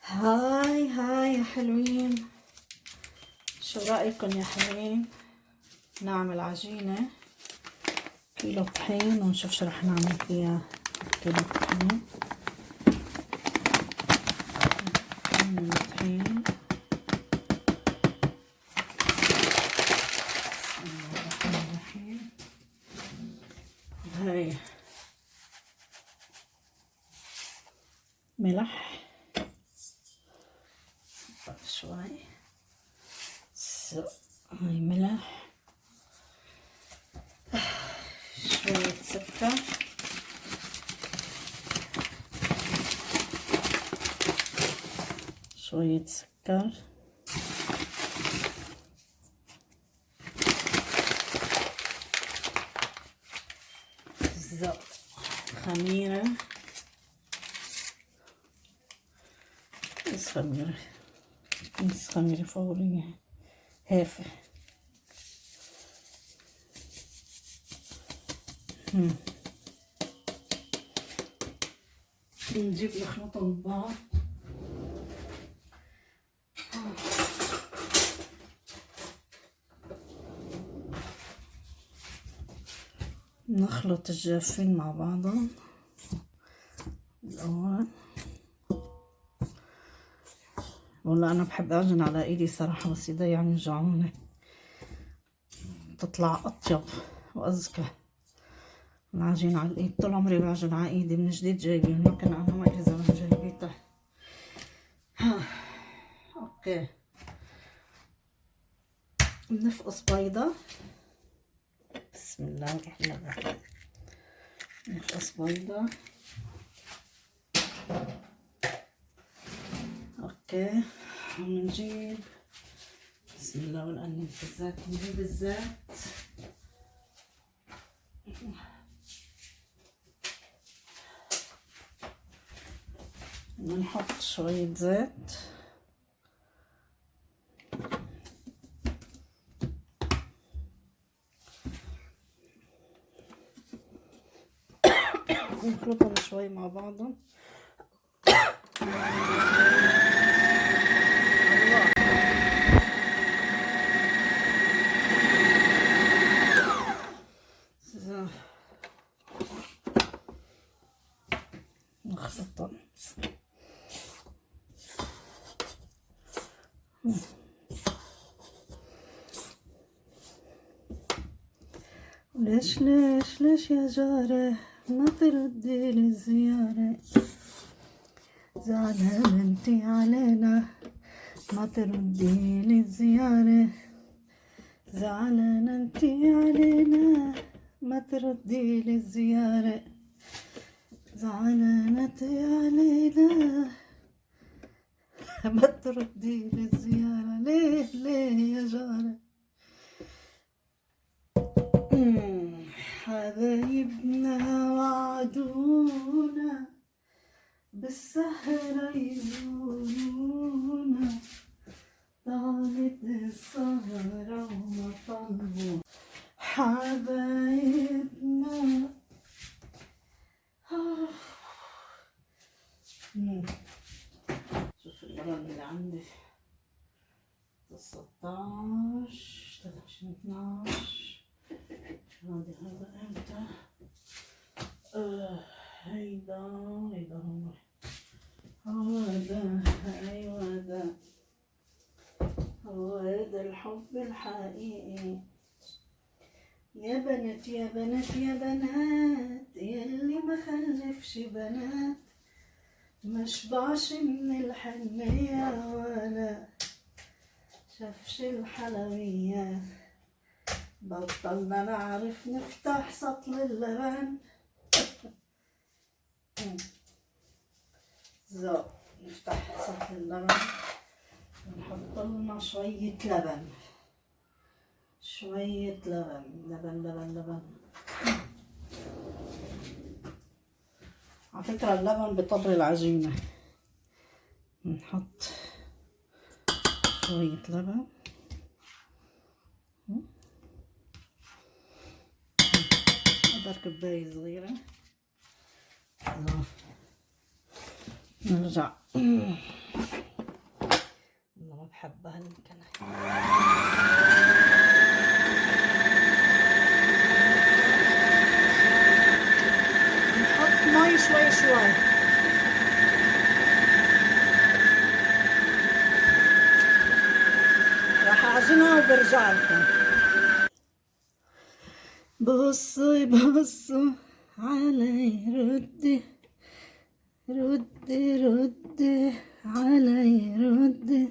هاي هاي يا حلوين، شو رأيكم يا حلوين؟ نعمل عجينة كيلو طحين ونشوف شو رح نعمل فيها. كيلو طحين، طحين هاي ملح شوي، هاي ملح، شوية سكر، شوية سكر، زق، خميرة، كيس خميرة فورية، هافة، نجيب نخلطهم ببعض. نخلط الجافين مع بعضهم الأول. والله أنا بحب أعجن على إيدي صراحة، بس إيدي عم يوجعوني، تطلع أطيب وأزكى العجين على الإيد. طول عمري بعجن على إيدي من جديد جايبين، ما كان أنا ما إلي زمان جايبيتها. أوكي، بنفقص بيضة. بسم الله الرحمن الرحيم. نفقص بيضة. اوكي، ونجيب بسم الله ونقلب في الزيت. نجيب الزيت، ونحط شوية زيت، ونخلطهم شوي مع بعضهم. نخلطهم. ليش يا جارة ما تردي لي الزيارة؟ زعلانة انتي علينا ما تردي لي الزيارة. زعلانة انتي علينا ما تردي لي الزيارة. زعلانة انتي علينا ما تردي لي الزيارة. ليه يا جارة؟ حبايبنا وعدونا بالسهرة يزورونا، طالت السهرة وما طلبوا حبايبنا. شوف اللبن اللي عندي 16 23 12. هذا امتى؟ هيدا هو هذا. ايوه هذا الحب الحقيقي. يا بنات يا بنات يا بنات، يلي ما خلفش بنات مشبعش من الحنية ولا شافش الحلويات. بطلنا نعرف نفتح سطل اللبن. نفتح سطل اللبن ونحط لنا شوية لبن. شوية لبن. على فكرة اللبن بطبر العجينة. نحط شوية لبن، قدر كباية صغيرة. نرجع حبة يمكن. نحط مي شوي شوي. راح اعجنها وبرجع لكم. بصي بصي علي، ردي ردي ردي علي، ردي.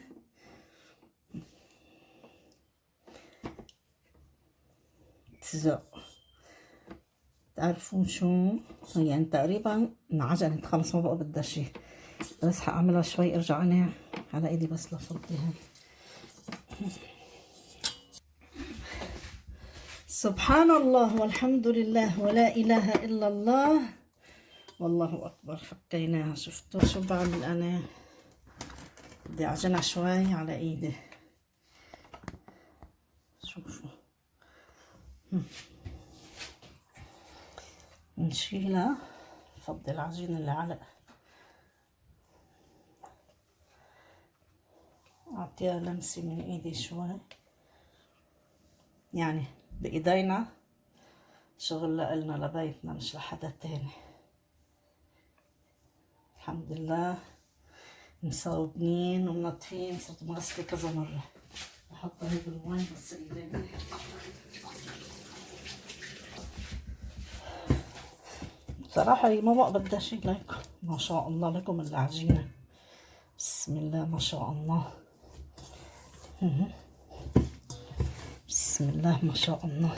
تزق. تعرفون شو يعني تقريبا انعجنت خلص، ما بقى بدها شي، بس حاعملها شوي ارجع انا على ايدي بس لفضي هاي. سبحان الله والحمد لله ولا اله الا الله والله اكبر. فكيناها. شفتوا شو بعمل انا؟ بدي اعجنها شوي على ايدي. شوفوا نشيلها. فضي العجين اللي علق، اعطيها لمسة من ايدي شوي، يعني بايدينا شغل لنا لبيتنا مش لحدا تاني. الحمد لله مصوبين ومنظفين. صرت مغسلة كذا مرة. بحطها هيك بالمي بس ايدينا. بصراحة هي ما بقى بدها شي. لكم ما شاء الله لكم العجينة، بسم الله ما شاء الله. بسم الله ما شاء الله.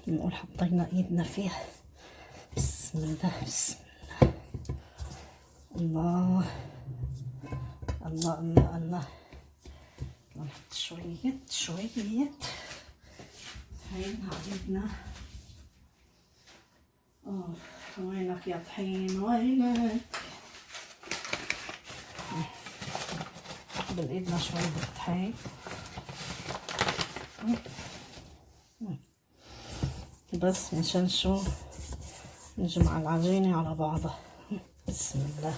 نقول حطينا ايدنا فيها. بسم الله بسم الله. الله الله الله. نحط شوية شوية. هين عيدنا. وينك يا طحين وينك؟ بالايدنا شوي بالطحين بس مشان شو نجمع العجينة على بعضها. بسم الله.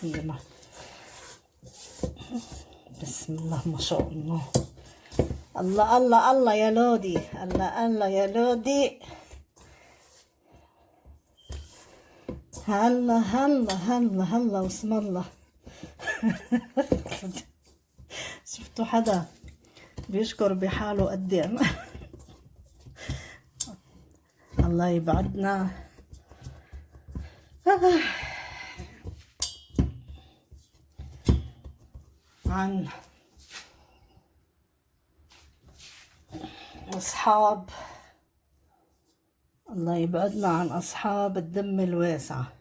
هي ما بسم الله ما شاء الله. الله الله الله يا لودي. الله الله يا لودي. هلا هلا هلا هلا واسم الله. شفتوا حدا بيشكر بحاله قد ايه؟ الله يبعدنا عن أصحاب. الله يبعدنا عن أصحاب الدم الواسعة.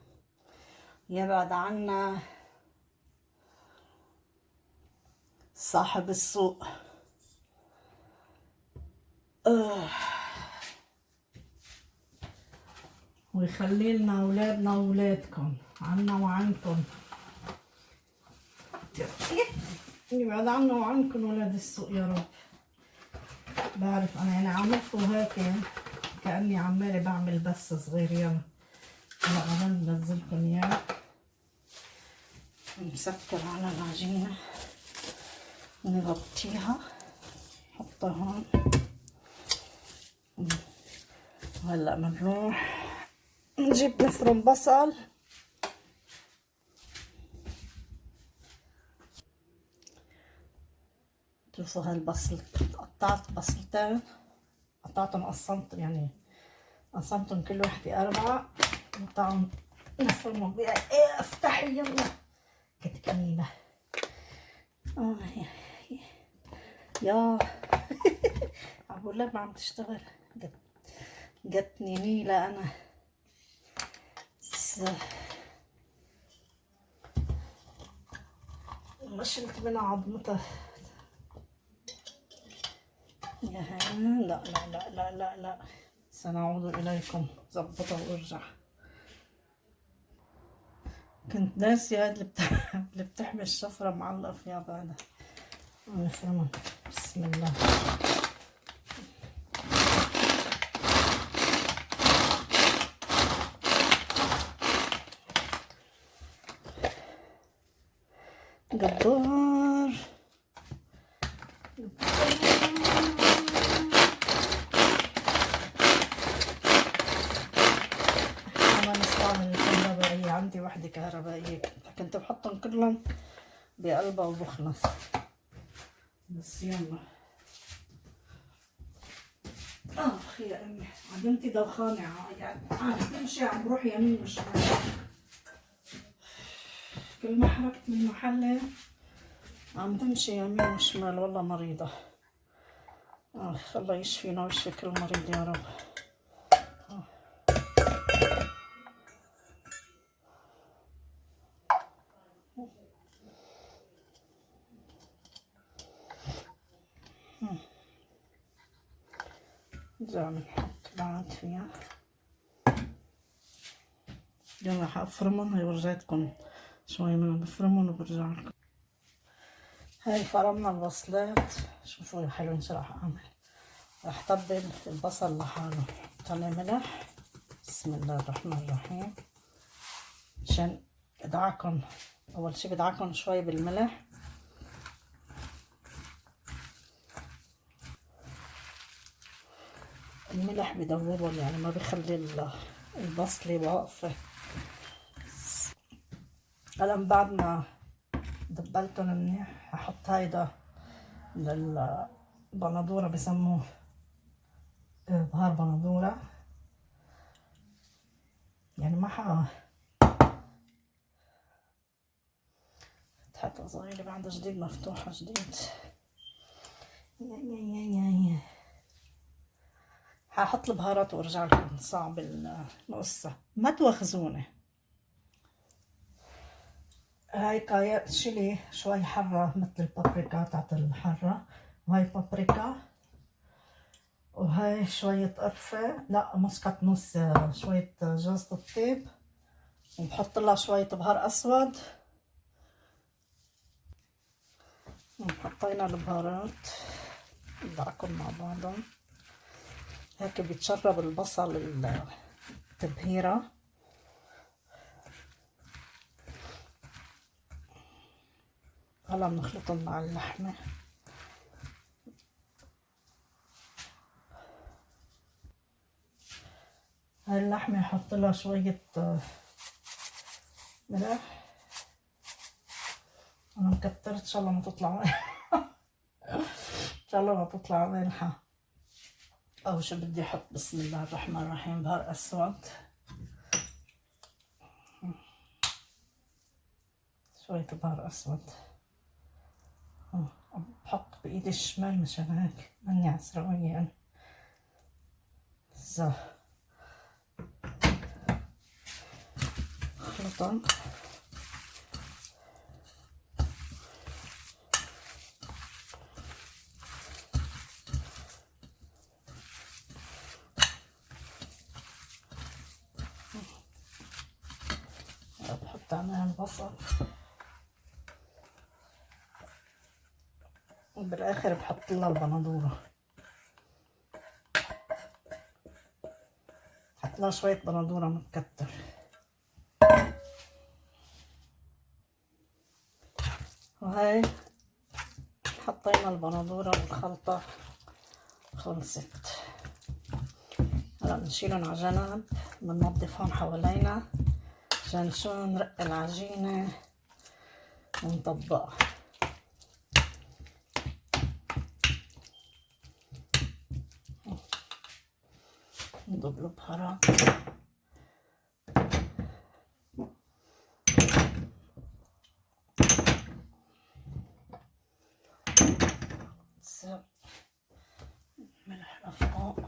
يبعد عنا صاحب السوء. ويخلي لنا أولادنا وأولادكم عنا وعنكم. يبعد عنا وعنكم ولاد السوء يا رب. بعرف أنا يعني عملته هيك كأني عمالة بعمل بس صغير. يلا هلا بنزلكم إياه. نسكر على العجينة نغطيها. نحطها هون. وهلا بنروح نجيب نفرم بصل. شوفوا هالبصل قطعت بصلتين، قطعتهم قسمتهم يعني قسمتهم كل وحدة 4 وقطعهم نفرمهم بيها. ايه افتحي يلا كتكنينة. يا عبول ما عم تشتغل. جتني نيلة انا. ما شلت منها عظمتها. لا لا لا لا لا لا. سنعود إليكم. زبطها وارجع. كنت ناسية هاد اللي بتحمي الشفرة معلقة فيها بعدها. نفرمها. بسم الله. جبار. كمان استعمل الكهربائية، عندي وحدة كهربائية كنت بحطهم كلهم بقلبها وبخلص. بس يلا اخي يا امي عدمتي دوخانة يعني تمشي عم بروح يمين وشمال، كل ما حركت من محلي عم تمشي يمين وشمال. والله مريضة. الله يشفينا ويشفي كل مريض يا رب. نرجع بنحط بعد فيها. يلا حافرمهم. هاي ورجيتكم شوي منهم بفرمهم وبرجع لكم. هاي فرمنا البصلات. شوفوا يا حلوين شو راح اعمل. راح طبل البصل لحاله، احط عليه ملح. بسم الله الرحمن الرحيم. عشان ادعكن، اول شي بدعكن شوي بالملح. الملح بدوبهم يعني ما بخلي البصلة واقفة. هلا بعد ما دبلتهم منيح هحط هيدا للبندورة، بسموه بهار بندورة. يعني ما فتحتها صغيرة بعد جديد، مفتوحة جديد. يا هحط البهارات وارجع لكم. صعب القصة، ما تواخذوني. هاي كايا شيلي شوي حرة مثل البابريكا تاعت الحرة، وهاي بابريكا، وهاي شوية قرفة، لا مسكت نص، شوية جوزة الطيب، وبحط لها شوية بهار أسود. حطينا البهارات ندعكم مع بعضهم. هيك بيتشرب البصل التبهيرة. هلا بنخلطهم مع اللحمة. هاي اللحمة حط لها شوية ملح. أنا مكترت، إن شاء الله ما تطلع إن شاء الله ما تطلع مالحة. أول شي بدي أحط بسم الله الرحمن الرحيم بهار أسود، شوية بهار أسود. بحط بإيدي الشمال مشان هيك ماني عسروية يعني. خلطهم. بحط عليها البصل، وبالآخر بحط لها البندورة. بحط لها شوية بندورة متكتر. وهي حطينا البندورة بالخلطة، خلصت. هلا بنشيلهم على جنب، بننظفهم حوالينا عشان شو نرق العجينة ونطبقها. نضرب البهارات. ملح لفوق.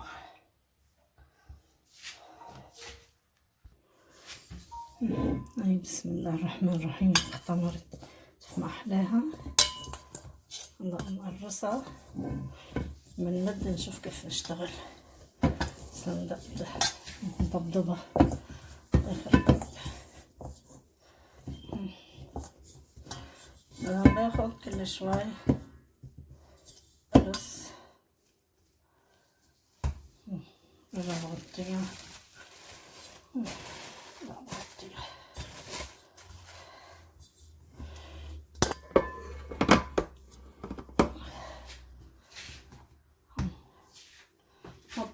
هاي بسم الله الرحمن الرحيم. اختمرت ما أحلاها. هلا نقرصها من مد نشوف كيف نشتغل. نضبضبها آخر كب. باخد كل شوي قرص، برجع بغطيها. لا بغطيها.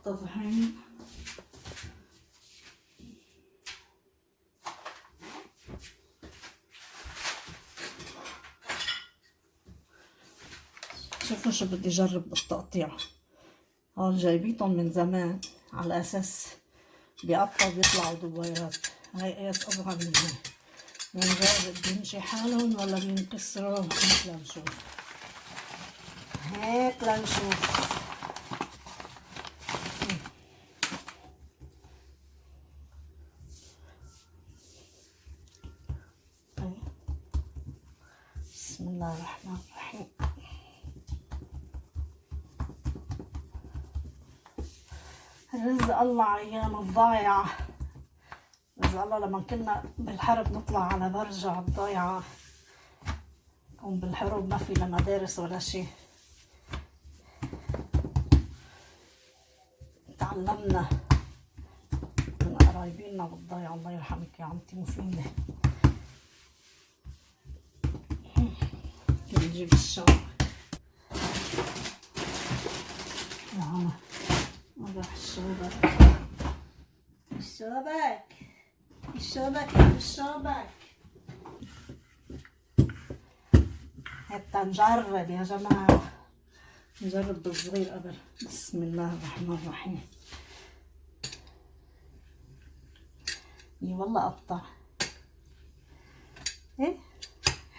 الطحين. شوفوا شو بدي اجرب بالتقطيع. هون جايبيتهم من زمان على اساس بيقطعوا بيطلعوا دويرات. هاي قياس اصغر مني، بنجرب بيمشي حالهم ولا بينكسروا. هيك لنشوف، هيك لنشوف. بسم الله الرحمن الرحيم. رزق الله ايام الضايعة. رزق الله لما كنا بالحرب نطلع على برجع الضايعة، نكون بالحروب ما في لا مدارس ولا شي. تعلمنا من قرايبينا بالضايعة. الله يرحمك يا عمتي مفيدة. نجيب الشبك. نروح الشبك. الشبك الشبك يا الشبك. حتى نجرب يا جماعة، نجرب بالصغير قبل. بسم الله الرحمن الرحيم. اي والله قطع. ايه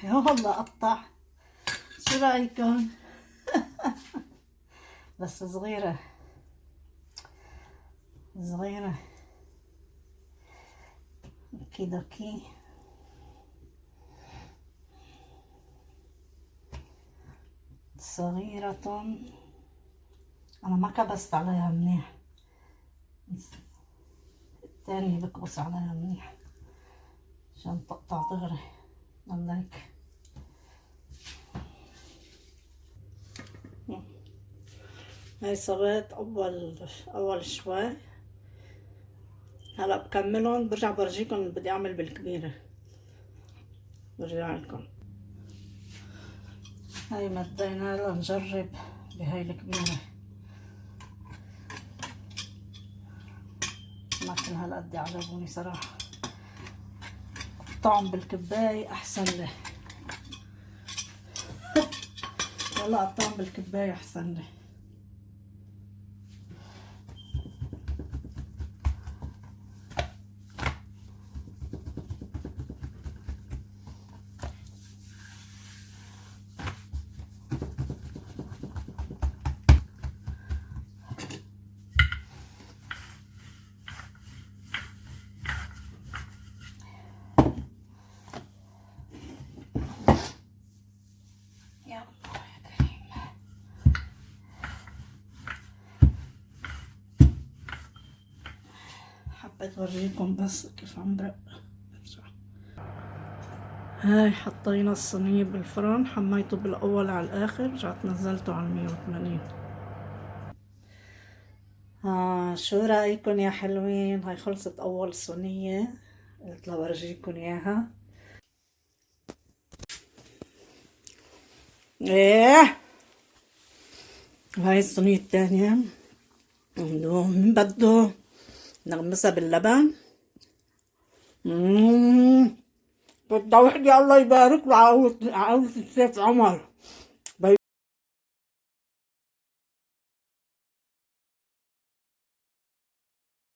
والله قطع. شو رايكم؟ بس صغيرة صغيرة. اوكي دوكي. صغيرة. انا ما كبست عليها منيح، التاني بكبس عليها منيح عشان تقطع دغري. الله هاي صبيت اول شوي. هلا بكملهم برجع برجيكم اللي بدي اعمل بالكبيرة. برجع لكم. هاي مدينا لنجرب بهاي الكبيرة. ما كل هالقد عجبوني صراحة. قطعهم بالكباية احسن لي. والله قطعهم بالكباية احسن لي. حبيت اوريكم بس كيف عم برق. هاي حطينا الصينية بالفرن، حميته بالاول على الاخر، رجعت نزلته على 180. شو رايكم يا حلوين؟ هاي خلصت اول صينية، قلت لورجيكم اياها. ايه هاي الصينية الثانية. من بده نغمسها باللبن. بدها وحدة الله يبارك له عاوزة الشيف عمر.